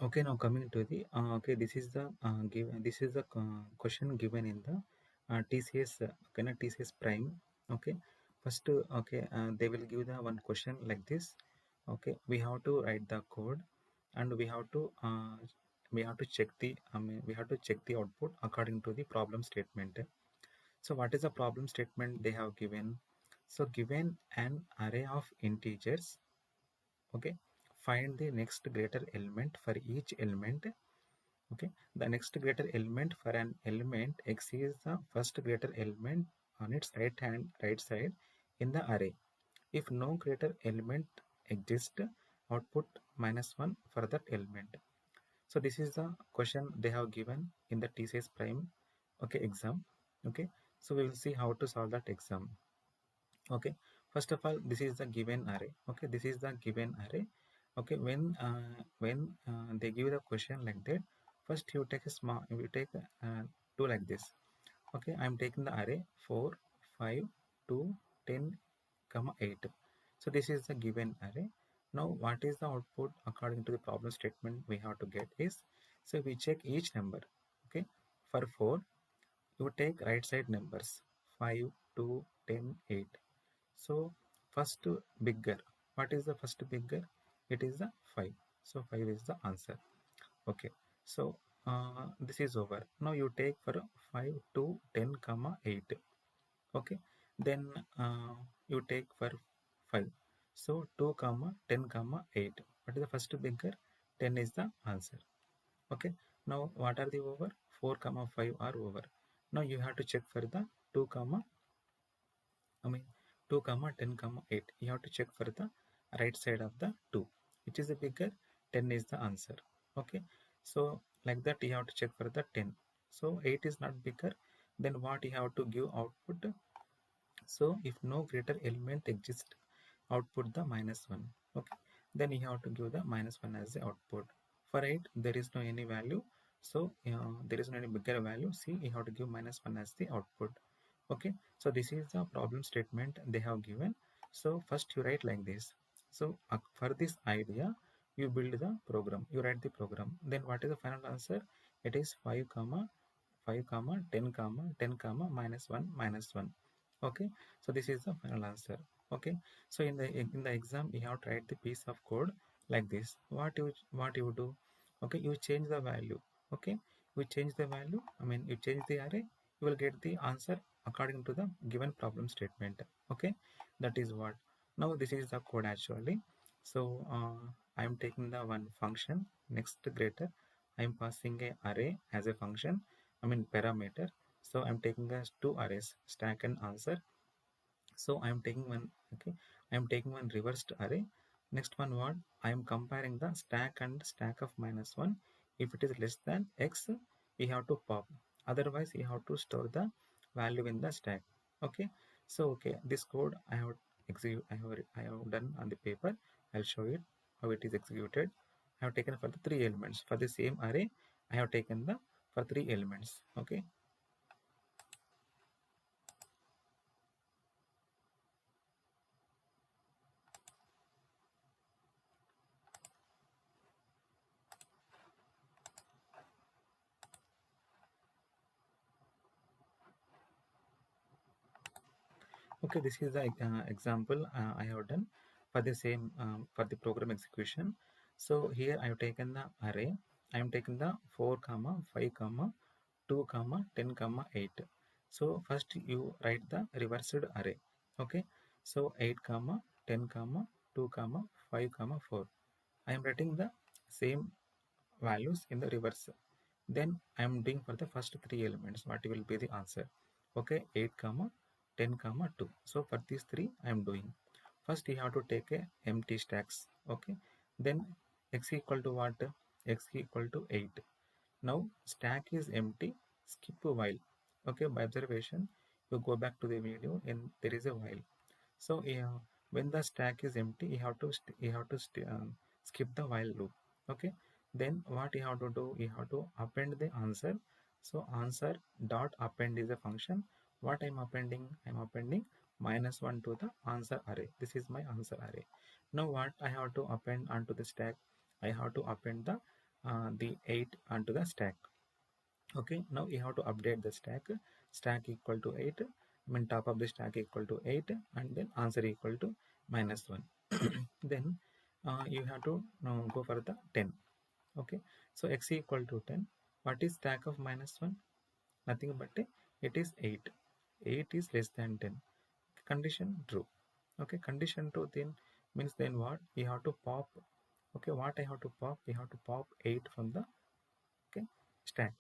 Okay, now coming to the okay, this is the given. This is the question given in the TCS. Okay, na TCS Prime. Okay, first okay, they will give the one question like this. Okay, we have to write the code, and we have to check the we have to check the output according to the problem statement. So what is the problem statement they have given? So given an array of integers. Okay, find the next greater element for each element. Okay, the next greater element for an element x is the first greater element on its right side in the array. If no greater element exists, output -1 for that element. So this is the question they have given in the TCS Prime okay exam. Okay, so we will see how to solve that exam. Okay, first of all, this is the given array. Okay, this is the given array. Okay, when they give the question like that, first you take a small, you take two like this. Okay, I'm taking the array 4 5 2 10 comma 8. So this is the given array. Now what is the output according to the problem statement we have to get is, so we check each number. Okay, for 4 you take right side numbers 5 2 10 8. So first bigger, what is the first bigger? It is the 5. So 5 is the answer. Okay, so this is over. Now you take for 5 to 10 comma 8. Okay, then you take for 5. So 2 comma 10 comma 8. What is the first bigger? 10 is the answer. Okay, now what are the over? 4 comma 5 are over. Now you have to check for the 2 comma I mean 2 comma 10 comma 8. You have to check for the right side of the 2. Which is the bigger? 10 is the answer. Okay, so like that you have to check for the 10. So 8 is not bigger. Then what you have to give output? So if no greater element exists, output the -1. Okay, then you have to give the -1 as the output. For 8 there is no any value, so there is no any bigger value. See, you have to give -1 as the output. Okay, so this is the problem statement they have given. So first you write like this. So for this idea you build the program, you write the program. Then what is the final answer? It is 5 comma 5 comma 10 comma 10 comma -1 -1. Okay, so this is the final answer. Okay, so in the exam you have to write the piece of code like this. What you do? Okay, you change the value. Okay, you change the value, you change the array, you will get the answer according to the given problem statement. Okay, that is what. Now this is the code actually. So I am taking the one function next greater. I am passing a array as a function, parameter. So I'm taking as two arrays, stack and answer. So I am taking one. Okay, I am taking one reversed array. Next one, what I am comparing the stack and stack of -1. If it is less than x, you have to pop. Otherwise you have to store the value in the stack. Okay, so okay, this code I have I have done on the paper. I'll show it how it is executed. I have taken for the three elements for the same array. I have taken the for three elements. Okay. Okay, this is the example I have done for the same for the program execution. So here I have taken the array. I am taking the 4 comma 5 comma 2 comma 10 comma 8. So first you write the reversed array. Okay, so 8 comma 10 comma 2 comma 5 comma 4. I am writing the same values in the reverse. Then I am doing for the first three elements. What will be the answer? Okay, 8 comma 10 comma 2. So for these three I am doing. First you have to take a empty stacks. Okay, then x equal to what? X equal to 8. Now stack is empty. Skip a while. Okay, by observation you go back to the video and there is a while. So yeah, when the stack is empty, you have to skip the while loop. Okay. Then what you have to do? You have to append the answer. So answer dot append is a function. What I'm appending? I'm appending -1 to the answer array. This is my answer array. Now what I have to append onto the stack? I have to append the the 8 onto the stack. Okay, now you have to update the stack equal to 8, I mean top of the stack equal to 8, and then answer equal to -1. Then you have to go for the 10. Okay, so x equal to 10. What is stack of -1? Nothing but it is 8. 8 is less than 10. Condition true. Okay, condition true then means then what? You have to pop. Okay, what I have to pop? You have to pop 8 from the, okay, stack.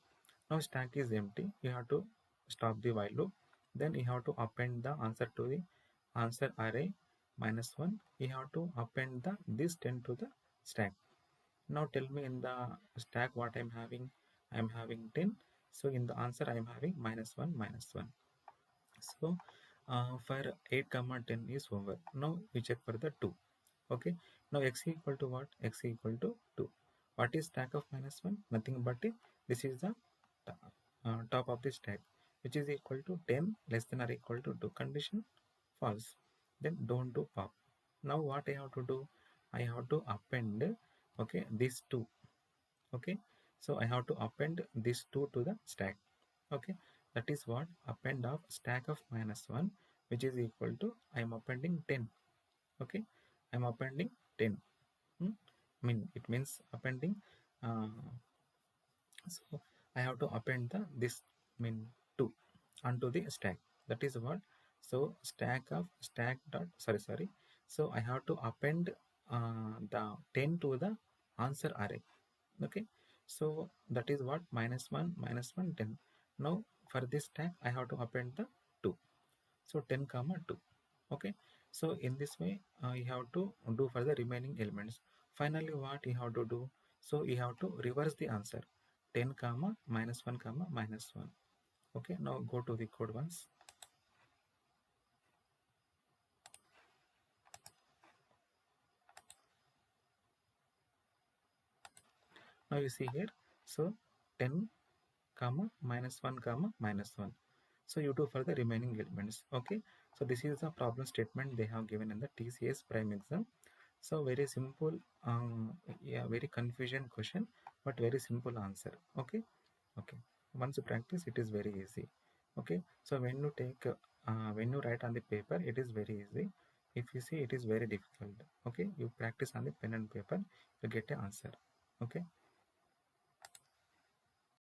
Now stack is empty. You have to stop the while loop. Then you have to append the answer to the answer array -1. You have to append the this 10 to the stack. Now tell me in the stack what I'm having. I'm having 10. So in the answer I'm having -1 -1. So for 8 comma 10 is over. Now we check for the 2. Okay, now x equal to what? X equal to 2. What is stack of -1? Nothing but this is the top of the stack, which is equal to 10 less than or equal to 2. Condition false. Then don't do pop. Now what I have to do? I have to append, okay, this 2. Okay, so I have to append this 2 to the stack. Okay, that is what append of stack of -1, which is equal to I am appending 10. Okay, I am appending 10. Hmm? Mean it means appending, uh, so I have to append the this mean 2 onto the stack. That is what. So stack of stack dot sorry. So I have to append the 10 to the answer array. Okay, so that is what -1 -1 10. Now for this stack I have to append the 2. So 10 comma 2. Okay, so in this way you have to do for the remaining elements. Finally what you have to do? So you have to reverse the answer, 10 comma -1 comma -1. Okay, now go to the code once. Now you see here, so 10 comma -1 comma -1. So you do for the remaining elements. Okay, so this is the problem statement they have given in the TCS prime exam. So very simple, yeah, very confusion question, but very simple answer. Okay, okay, once you practice it is very easy. Okay, so when you take when you write on the paper it is very easy. If you see it is very difficult. Okay, you practice on the pen and paper, you get an answer. Okay.